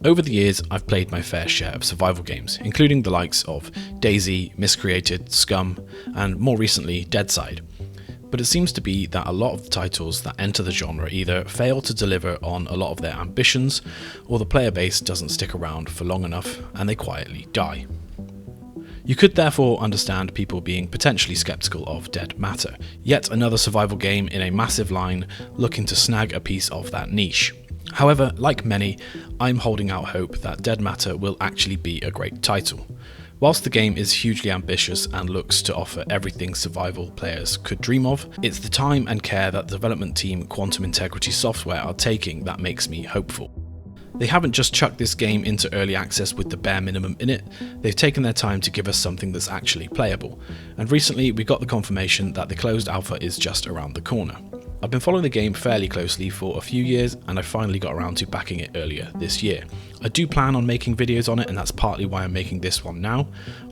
Over the years, I've played my fair share of survival games, including the likes of DayZ, Miscreated, Scum, and more recently, Deadside. But it seems to be that a lot of the titles that enter the genre either fail to deliver on a lot of their ambitions, or the player base doesn't stick around for long enough and they quietly die. You could therefore understand people being potentially skeptical of Dead Matter, yet another survival game in a massive line looking to snag a piece of that niche. However, like many, I'm holding out hope that Dead Matter will actually be a great title. Whilst the game is hugely ambitious and looks to offer everything survival players could dream of, it's the time and care that the development team Quantum Integrity Software are taking that makes me hopeful. They haven't just chucked this game into early access with the bare minimum in it, they've taken their time to give us something that's actually playable, and recently we got the confirmation that the closed alpha is just around the corner. I've been following the game fairly closely for a few years and I finally got around to backing it earlier this year. I do plan on making videos on it and that's partly why I'm making this one now.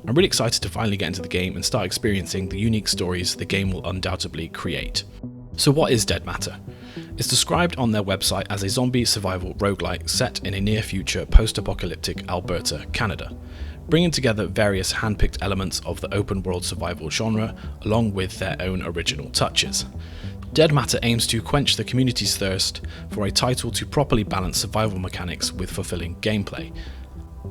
I'm really excited to finally get into the game and start experiencing the unique stories the game will undoubtedly create. So what is Dead Matter? It's described on their website as a zombie survival roguelike set in a near future post-apocalyptic Alberta, Canada, bringing together various hand-picked elements of the open world survival genre along with their own original touches. Dead Matter aims to quench the community's thirst for a title to properly balance survival mechanics with fulfilling gameplay.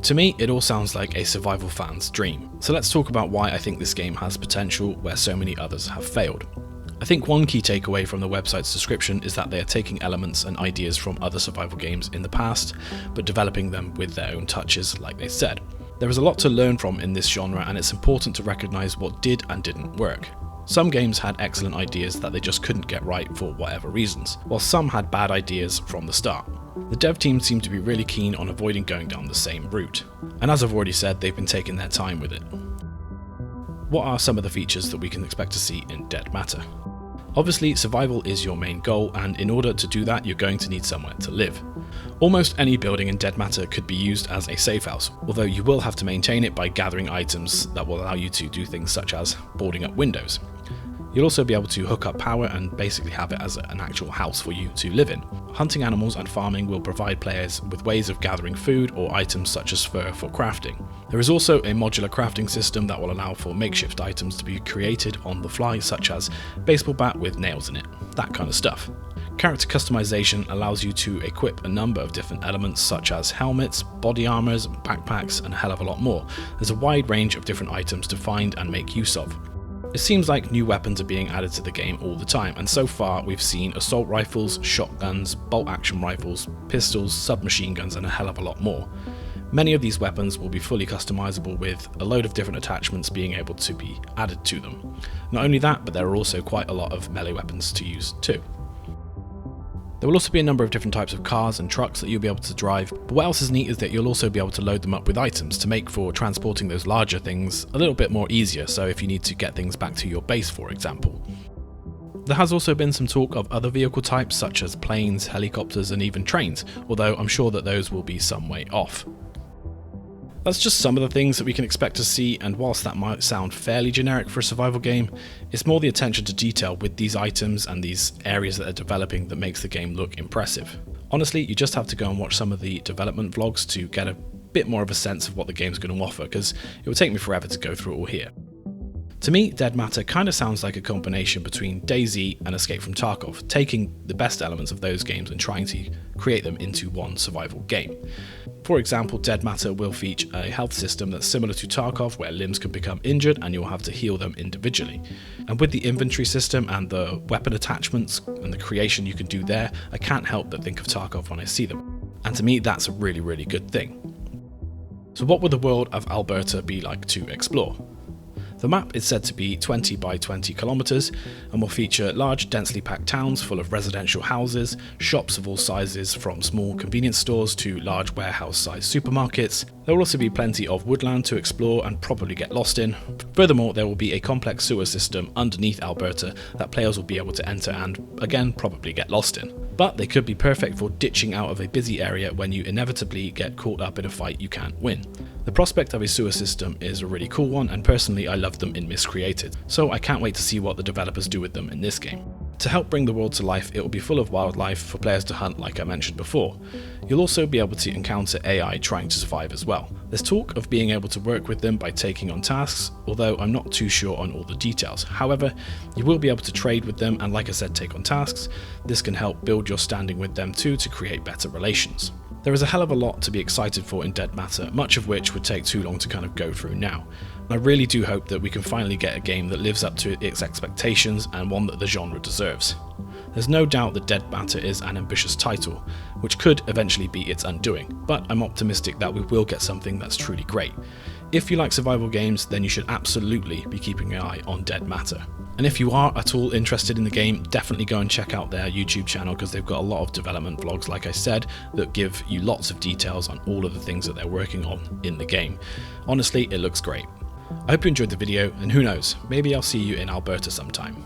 To me, it all sounds like a survival fan's dream. So let's talk about why I think this game has potential where so many others have failed. I think one key takeaway from the website's description is that they are taking elements and ideas from other survival games in the past, but developing them with their own touches, like they said. There is a lot to learn from in this genre and it's important to recognise what did and didn't work. Some games had excellent ideas that they just couldn't get right for whatever reasons, while some had bad ideas from the start. The dev team seemed to be really keen on avoiding going down the same route, and as I've already said, they've been taking their time with it. What are some of the features that we can expect to see in Dead Matter? Obviously, survival is your main goal, and in order to do that, you're going to need somewhere to live. Almost any building in Dead Matter could be used as a safe house, although you will have to maintain it by gathering items that will allow you to do things such as boarding up windows. You'll also be able to hook up power and basically have it as an actual house for you to live in. Hunting animals and farming will provide players with ways of gathering food or items such as fur for crafting. There is also a modular crafting system that will allow for makeshift items to be created on the fly, such as a baseball bat with nails in it, that kind of stuff. Character customization allows you to equip a number of different elements such as helmets, body armors, backpacks, and a hell of a lot more. There's a wide range of different items to find and make use of. It seems like new weapons are being added to the game all the time, and so far we've seen assault rifles, shotguns, bolt-action rifles, pistols, submachine guns, and a hell of a lot more. Many of these weapons will be fully customizable with a load of different attachments being able to be added to them. Not only that, but there are also quite a lot of melee weapons to use too. There will also be a number of different types of cars and trucks that you'll be able to drive, but what else is neat is that you'll also be able to load them up with items to make for transporting those larger things a little bit more easier, so if you need to get things back to your base, for example. There has also been some talk of other vehicle types such as planes, helicopters, and even trains, although I'm sure that those will be some way off. That's just some of the things that we can expect to see, and whilst that might sound fairly generic for a survival game, it's more the attention to detail with these items and these areas that they're developing that makes the game look impressive. Honestly, you just have to go and watch some of the development vlogs to get a bit more of a sense of what the game's going to offer, because it would take me forever to go through it all here. To me, Dead Matter kind of sounds like a combination between DayZ and Escape from Tarkov, taking the best elements of those games and trying to create them into one survival game. For example, Dead Matter will feature a health system that's similar to Tarkov, where limbs can become injured and you'll have to heal them individually. And with the inventory system and the weapon attachments and the creation you can do there, I can't help but think of Tarkov when I see them. And to me, that's a really, really good thing. So what would the world of Alberta be like to explore? The map is said to be 20 by 20 kilometers and will feature large, densely packed towns full of residential houses, shops of all sizes from small convenience stores to large warehouse-sized supermarkets. There will also be plenty of woodland to explore and probably get lost in. Furthermore, there will be a complex sewer system underneath Alberta that players will be able to enter and, again, probably get lost in. But they could be perfect for ditching out of a busy area when you inevitably get caught up in a fight you can't win. The prospect of a sewer system is a really cool one, and personally I love them in Miscreated, so I can't wait to see what the developers do with them in this game. To help bring the world to life, it will be full of wildlife for players to hunt like I mentioned before. You'll also be able to encounter AI trying to survive as well. There's talk of being able to work with them by taking on tasks, although I'm not too sure on all the details. However, you will be able to trade with them and, like I said, take on tasks. This can help build your standing with them too to create better relations. There is a hell of a lot to be excited for in Dead Matter, much of which would take too long to kind of go through now. And I really do hope that we can finally get a game that lives up to its expectations and one that the genre deserves. There's no doubt that Dead Matter is an ambitious title, which could eventually be its undoing, but I'm optimistic that we will get something that's truly great. If you like survival games, then you should absolutely be keeping an eye on Dead Matter. And if you are at all interested in the game, definitely go and check out their YouTube channel, because they've got a lot of development vlogs, like I said, that give you lots of details on all of the things that they're working on in the game. Honestly, it looks great. I hope you enjoyed the video, and who knows, maybe I'll see you in Alberta sometime.